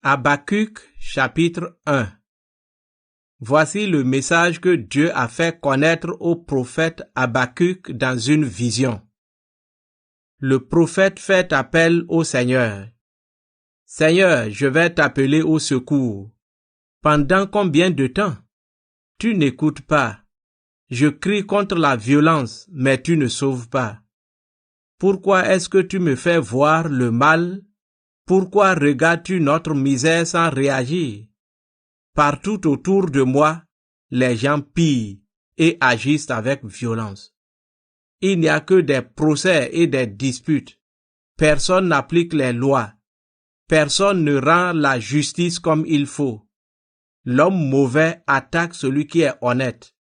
Habakkuk chapitre 1. Voici le message que Dieu a fait connaître au prophète Habakkuk dans une vision. Le prophète fait appel au Seigneur. Seigneur, je vais t'appeler au secours. Pendant combien de temps? Tu n'écoutes pas. Je crie contre la violence, mais tu ne sauves pas. Pourquoi est-ce que tu me fais voir le mal? Pourquoi regardes-tu notre misère sans réagir? Partout autour de moi, les gens pillent et agissent avec violence. Il n'y a que des procès et des disputes. Personne n'applique les lois. Personne ne rend la justice comme il faut. L'homme mauvais attaque celui qui est honnête,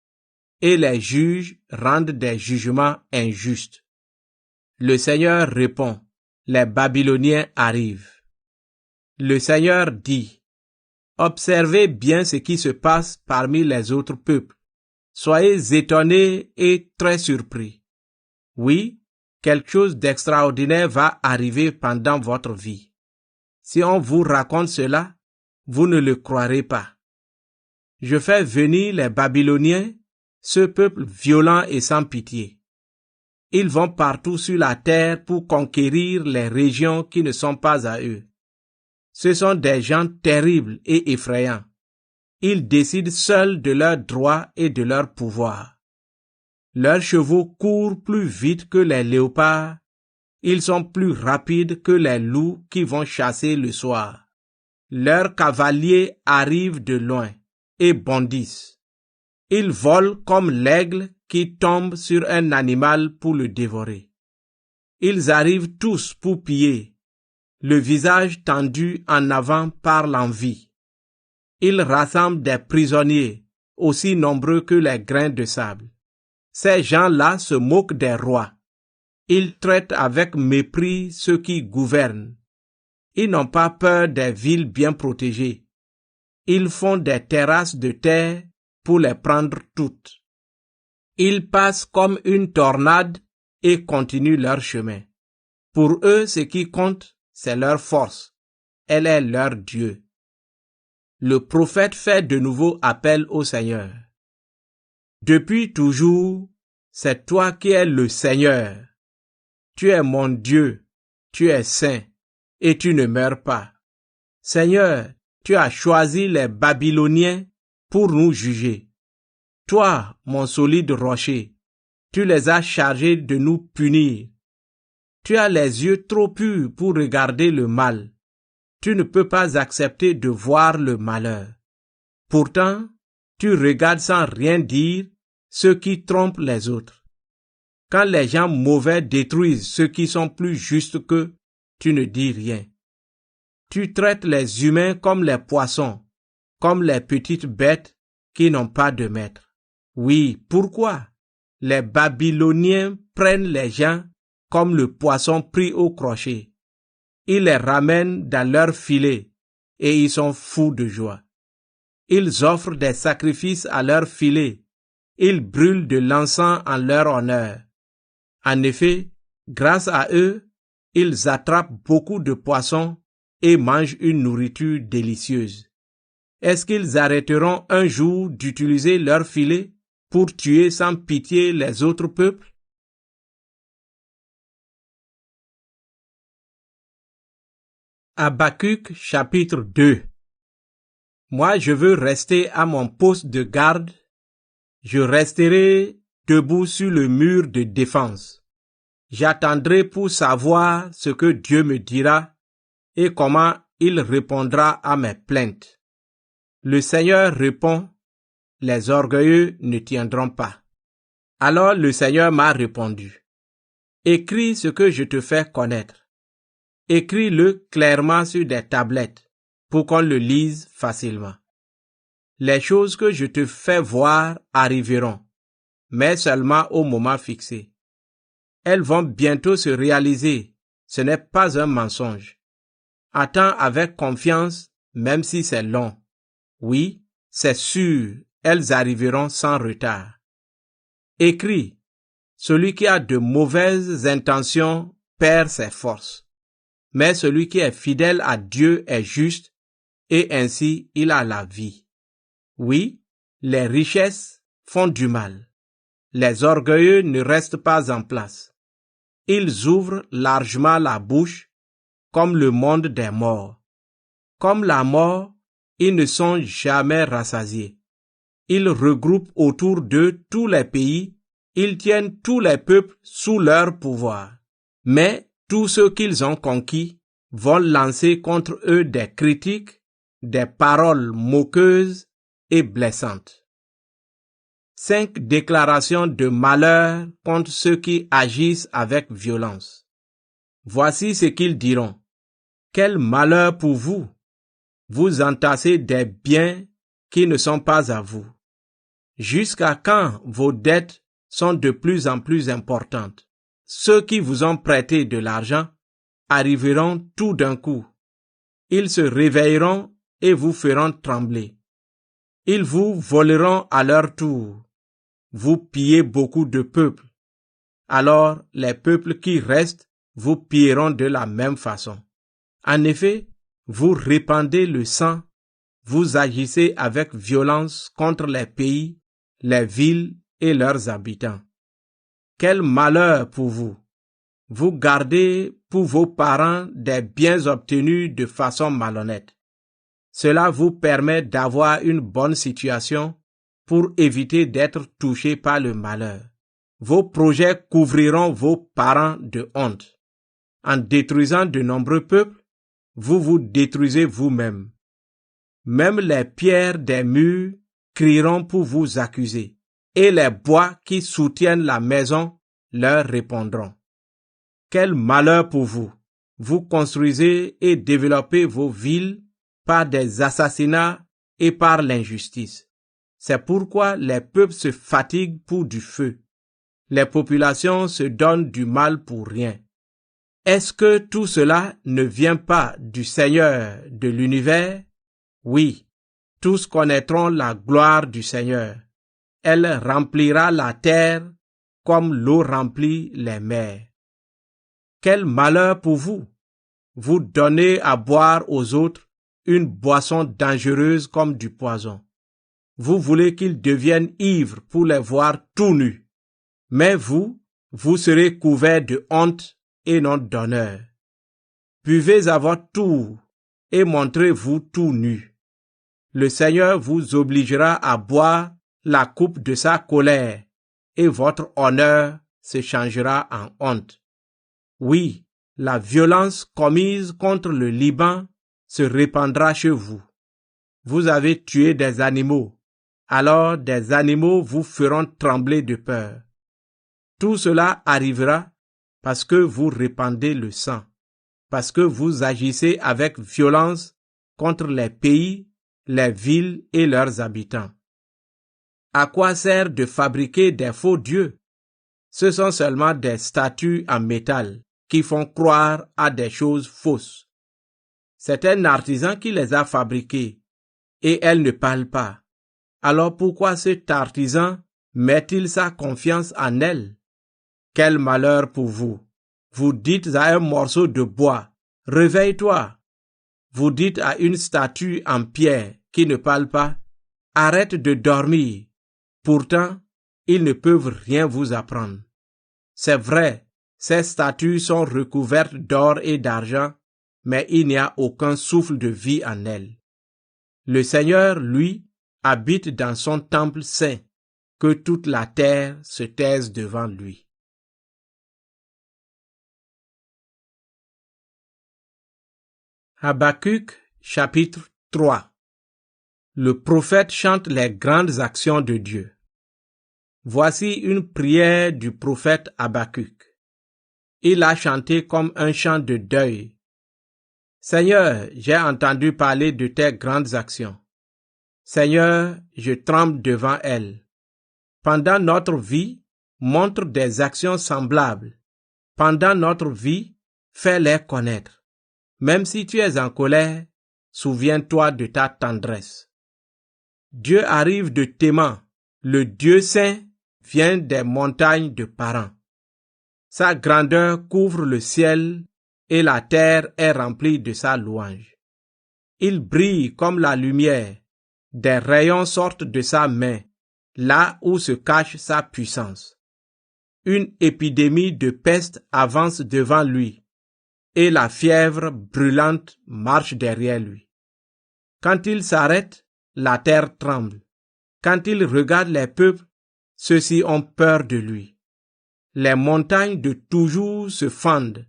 et les juges rendent des jugements injustes. Le Seigneur répond, les Babyloniens arrivent. Le Seigneur dit, observez bien ce qui se passe parmi les autres peuples. Soyez étonnés et très surpris. Oui, quelque chose d'extraordinaire va arriver pendant votre vie. Si on vous raconte cela, vous ne le croirez pas. Je fais venir les Babyloniens, ce peuple violent et sans pitié. Ils vont partout sur la terre pour conquérir les régions qui ne sont pas à eux. Ce sont des gens terribles et effrayants. Ils décident seuls de leurs droits et de leur pouvoir. Leurs chevaux courent plus vite que les léopards. Ils sont plus rapides que les loups qui vont chasser le soir. Leurs cavaliers arrivent de loin et bondissent. Ils volent comme l'aigle qui tombe sur un animal pour le dévorer. Ils arrivent tous pour piller, le visage tendu en avant par l'envie. Ils rassemblent des prisonniers, aussi nombreux que les grains de sable. Ces gens-là se moquent des rois. Ils traitent avec mépris ceux qui gouvernent. Ils n'ont pas peur des villes bien protégées. Ils font des terrasses de terre pour les prendre toutes. Ils passent comme une tornade et continuent leur chemin. Pour eux, ce qui compte, c'est leur force. Elle est leur Dieu. Le prophète fait de nouveau appel au Seigneur. Depuis toujours, c'est toi qui es le Seigneur. Tu es mon Dieu, tu es saint, et tu ne meurs pas. Seigneur, tu as choisi les Babyloniens pour nous juger. Toi, mon solide rocher, tu les as chargés de nous punir. Tu as les yeux trop purs pour regarder le mal. Tu ne peux pas accepter de voir le malheur. Pourtant, tu regardes sans rien dire ceux qui trompent les autres. Quand les gens mauvais détruisent ceux qui sont plus justes qu'eux, tu ne dis rien. Tu traites les humains comme les poissons, comme les petites bêtes qui n'ont pas de maître. Oui, pourquoi? Les Babyloniens prennent les gens comme le poisson pris au crochet. Ils les ramènent dans leur filet et ils sont fous de joie. Ils offrent des sacrifices à leur filet. Ils brûlent de l'encens en leur honneur. En effet, grâce à eux, ils attrapent beaucoup de poissons et mangent une nourriture délicieuse. Est-ce qu'ils arrêteront un jour d'utiliser leur filet pour tuer sans pitié les autres peuples? Habakkuk chapitre 2. Moi je veux rester à mon poste de garde. Je resterai debout sur le mur de défense. J'attendrai pour savoir ce que Dieu me dira et comment il répondra à mes plaintes. Le Seigneur répond, les orgueilleux ne tiendront pas. Alors le Seigneur m'a répondu, écris ce que je te fais connaître. Écris-le clairement sur des tablettes pour qu'on le lise facilement. Les choses que je te fais voir arriveront, mais seulement au moment fixé. Elles vont bientôt se réaliser, ce n'est pas un mensonge. Attends avec confiance, même si c'est long. Oui, c'est sûr, elles arriveront sans retard. Écris, celui qui a de mauvaises intentions perd ses forces. Mais celui qui est fidèle à Dieu est juste et ainsi il a la vie. Oui, les richesses font du mal. Les orgueilleux ne restent pas en place. Ils ouvrent largement la bouche comme le monde des morts. Comme la mort, ils ne sont jamais rassasiés. Ils regroupent autour d'eux tous les pays, ils tiennent tous les peuples sous leur pouvoir. Mais tous ceux qu'ils ont conquis vont lancer contre eux des critiques, des paroles moqueuses et blessantes. 5 déclarations de malheur contre ceux qui agissent avec violence. Voici ce qu'ils diront. Quel malheur pour vous! Vous entassez des biens qui ne sont pas à vous. Jusqu'à quand vos dettes sont de plus en plus importantes? Ceux qui vous ont prêté de l'argent arriveront tout d'un coup. Ils se réveilleront et vous feront trembler. Ils vous voleront à leur tour. Vous pillez beaucoup de peuples. Alors les peuples qui restent vous pilleront de la même façon. En effet, vous répandez le sang, vous agissez avec violence contre les pays, les villes et leurs habitants. Quel malheur pour vous! Vous gardez pour vos parents des biens obtenus de façon malhonnête. Cela vous permet d'avoir une bonne situation pour éviter d'être touché par le malheur. Vos projets couvriront vos parents de honte. En détruisant de nombreux peuples, vous vous détruisez vous-même. Même les pierres des murs crieront pour vous accuser, et les bois qui soutiennent la maison leur répondront. Quel malheur pour vous! Vous construisez et développez vos villes par des assassinats et par l'injustice. C'est pourquoi les peuples se fatiguent pour du feu. Les populations se donnent du mal pour rien. Est-ce que tout cela ne vient pas du Seigneur de l'univers? Oui, tous connaîtront la gloire du Seigneur. Elle remplira la terre comme l'eau remplit les mers. Quel malheur pour vous! Vous donnez à boire aux autres une boisson dangereuse comme du poison. Vous voulez qu'ils deviennent ivres pour les voir tout nus. Mais vous serez couverts de honte et non d'honneur. Buvez à votre tour et montrez-vous tout nus. Le Seigneur vous obligera à boire la coupe de sa colère et votre honneur se changera en honte. Oui, la violence commise contre le Liban se répandra chez vous. Vous avez tué des animaux, alors des animaux vous feront trembler de peur. Tout cela arrivera parce que vous répandez le sang, parce que vous agissez avec violence contre les pays, les villes et leurs habitants. À quoi sert de fabriquer des faux dieux? Ce sont seulement des statues en métal qui font croire à des choses fausses. C'est un artisan qui les a fabriquées et elles ne parlent pas. Alors pourquoi cet artisan met-il sa confiance en elles? Quel malheur pour vous! Vous dites à un morceau de bois, « Réveille-toi !» Vous dites à une statue en pierre qui ne parle pas, « Arrête de dormir !» Pourtant, ils ne peuvent rien vous apprendre. C'est vrai, ces statues sont recouvertes d'or et d'argent, mais il n'y a aucun souffle de vie en elles. Le Seigneur, lui, habite dans son temple saint, que toute la terre se taise devant lui. Habacuc, chapitre 3. Le prophète chante les grandes actions de Dieu. Voici une prière du prophète Habacuc. Il a chanté comme un chant de deuil. Seigneur, j'ai entendu parler de tes grandes actions. Seigneur, je tremble devant elles. Pendant notre vie, montre des actions semblables. Pendant notre vie, fais-les connaître. Même si tu es en colère, souviens-toi de ta tendresse. Dieu arrive de Théman, le Dieu saint vient des montagnes de Paran. Sa grandeur couvre le ciel et la terre est remplie de sa louange. Il brille comme la lumière. Des rayons sortent de sa main, là où se cache sa puissance. Une épidémie de peste avance devant lui, et la fièvre brûlante marche derrière lui. Quand il s'arrête, la terre tremble. Quand il regarde les peuples, ceux-ci ont peur de lui. Les montagnes de toujours se fendent,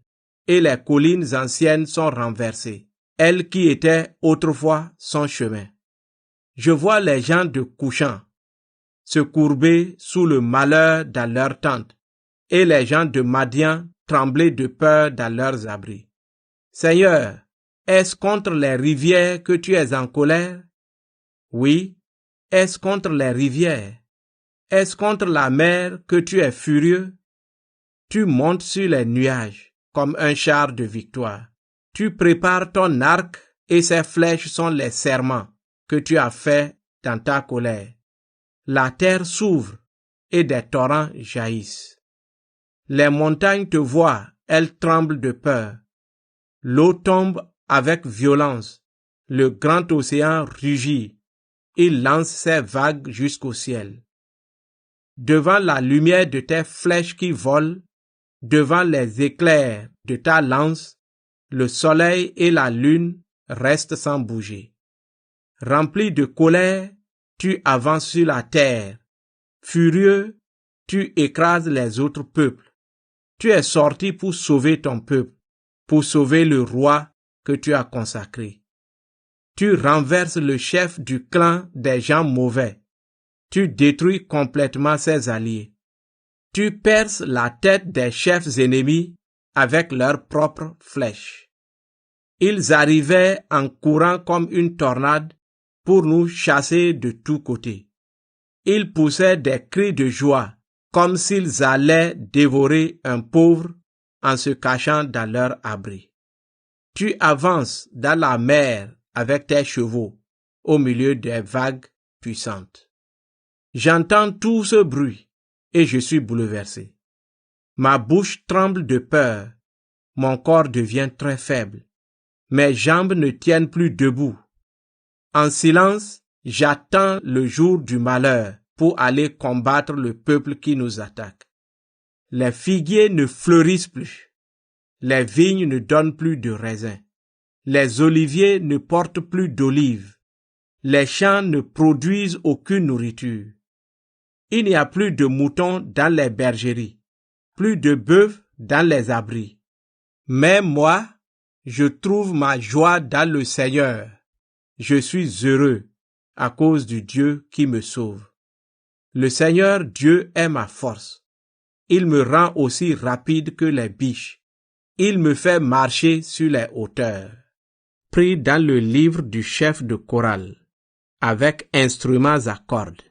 et les collines anciennes sont renversées, elles qui étaient autrefois son chemin. Je vois les gens de Couchan se courber sous le malheur dans leurs tentes, et les gens de Madian trembler de peur dans leurs abris. Seigneur, est-ce contre les rivières que tu es en colère? Oui, est-ce contre les rivières? Est-ce contre la mer que tu es furieux? Tu montes sur les nuages comme un char de victoire. Tu prépares ton arc et ses flèches sont les serments que tu as faits dans ta colère. La terre s'ouvre et des torrents jaillissent. Les montagnes te voient, elles tremblent de peur. L'eau tombe avec violence. Le grand océan rugit. Il lance ses vagues jusqu'au ciel. Devant la lumière de tes flèches qui volent, devant les éclairs de ta lance, le soleil et la lune restent sans bouger. Rempli de colère, tu avances sur la terre. Furieux, tu écrases les autres peuples. Tu es sorti pour sauver ton peuple, pour sauver le roi que tu as consacré. Tu renverses le chef du clan des gens mauvais. Tu détruis complètement ses alliés. Tu perces la tête des chefs ennemis avec leurs propres flèches. Ils arrivaient en courant comme une tornade pour nous chasser de tous côtés. Ils poussaient des cris de joie comme s'ils allaient dévorer un pauvre en se cachant dans leur abri. Tu avances dans la mer avec tes chevaux au milieu des vagues puissantes. J'entends tout ce bruit et je suis bouleversé. Ma bouche tremble de peur, mon corps devient très faible. Mes jambes ne tiennent plus debout. En silence, j'attends le jour du malheur pour aller combattre le peuple qui nous attaque. Les figuiers ne fleurissent plus. Les vignes ne donnent plus de raisins. Les oliviers ne portent plus d'olives. Les champs ne produisent aucune nourriture. Il n'y a plus de moutons dans les bergeries, plus de bœufs dans les abris. Mais moi, je trouve ma joie dans le Seigneur. Je suis heureux à cause du Dieu qui me sauve. Le Seigneur Dieu est ma force. Il me rend aussi rapide que les biches. Il me fait marcher sur les hauteurs. Pris dans le livre du chef de chorale, avec instruments à cordes.